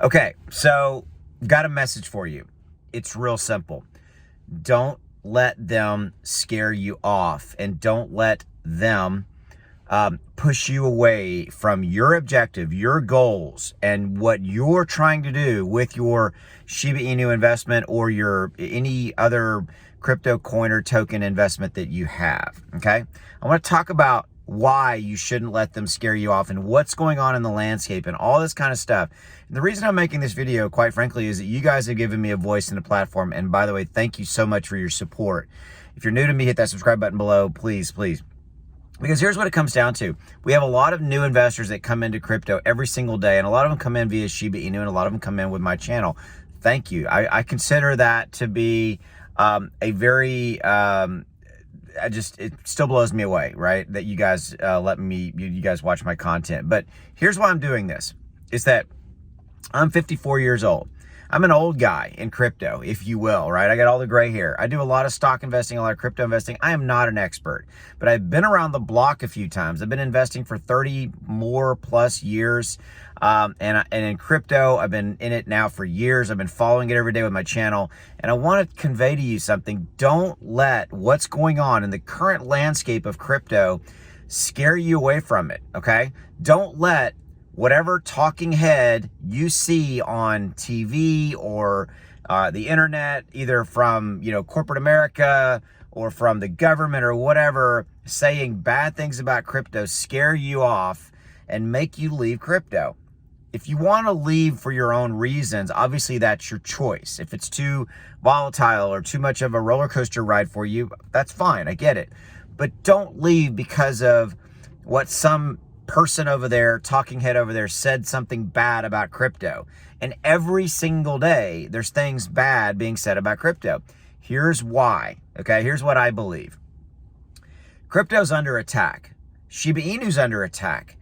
Okay, so got a message for you. It's real simple. Don't let them scare you off, and don't let them push you away from your objective, your goals, and what you're trying to do with your Shiba Inu investment or your any other crypto coin or token investment that you have. Okay, I want to talk about why you shouldn't let them scare you off and what's going on in the landscape and all this kind of stuff. And the reason I'm making this video, quite frankly, is that you guys have given me a voice and a platform. And by the way, thank you so much for your support. If you're new to me, hit that subscribe button below, please. Because here's what it comes down to. We have a lot of new investors that come into crypto every single day, and a lot of them come in via Shiba Inu, and a lot of them come in with my channel. Thank you. I consider that to be a very... it still blows me away, right? That you guys you guys watch my content. But here's why I'm doing this, is that I'm 54 years old. I'm an old guy in crypto, if you will, right? I got all the gray hair. I do a lot of stock investing, a lot of crypto investing. I am not an expert, but I've been around the block a few times. I've been investing for 30 more plus years. And in crypto, I've been in it now for years. I've been following it every day with my channel. And I want to convey to you something. Don't let what's going on in the current landscape of crypto scare you away from it, okay? Don't let whatever talking head you see on TV or the internet, either from corporate America or from the government or whatever, saying bad things about crypto, scare you off and make you leave crypto. If you want to leave for your own reasons, obviously that's your choice. If it's too volatile or too much of a roller coaster ride for you, that's fine. I get it. But don't leave because of what some person over there, talking head over there, said something bad about crypto. And every single day, there's things bad being said about crypto. Here's why, okay? Here's what I believe. Crypto's under attack. Shiba Inu's under attack.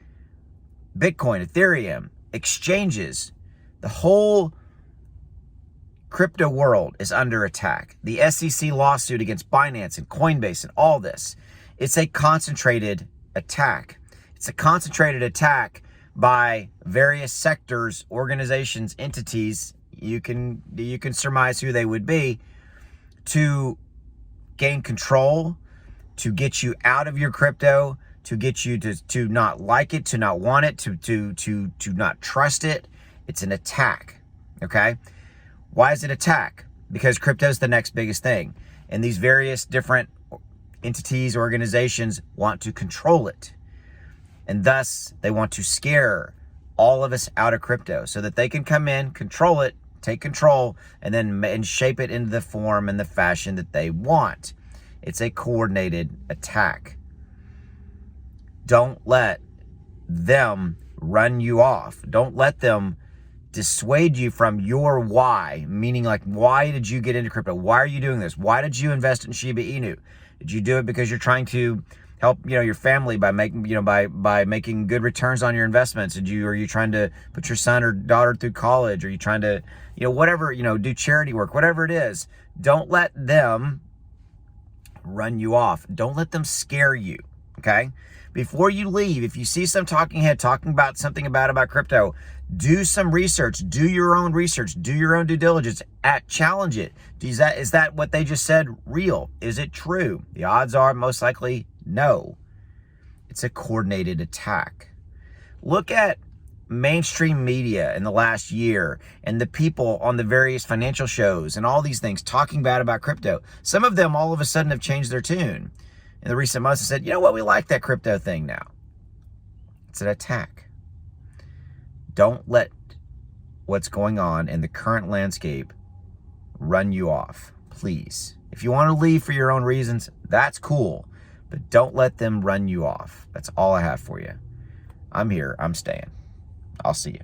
Bitcoin, Ethereum, exchanges, the whole crypto world is under attack. The SEC lawsuit against Binance and Coinbase and all this, it's a concentrated attack. It's a concentrated attack by various sectors, organizations, entities. You can surmise who they would be, to gain control, to get you out of your crypto, to get you to not like it, to not want it, to not trust it. It's an attack, okay? Why is it attack? Because crypto is the next biggest thing. And these various different entities, organizations want to control it. And thus, they want to scare all of us out of crypto so that they can come in, control it, take control, and shape it into the form and the fashion that they want. It's a coordinated attack. Don't let them run you off. Don't let them dissuade you from your why, meaning like, why did you get into crypto? Why are you doing this? Why did you invest in Shiba Inu? Did you do it because you're trying to help your family by making by making good returns on your investments? Are you trying to put your son or daughter through college? Are you trying to whatever, do charity work, whatever it is? Don't let them run you off. Don't let them scare you, okay? Before you leave, if you see some talking head talking about something bad about crypto, do some research, do your own research, do your own due diligence, challenge it. Is that what they just said real? Is it true? The odds are most likely no. It's a coordinated attack. Look at mainstream media in the last year and the people on the various financial shows and all these things talking bad about crypto. Some of them all of a sudden have changed their tune. In the recent months, have said, you know what, we like that crypto thing now. It's an attack. Don't let what's going on in the current landscape run you off, please. If you want to leave for your own reasons, that's cool. But don't let them run you off. That's all I have for you. I'm here. I'm staying. I'll see you.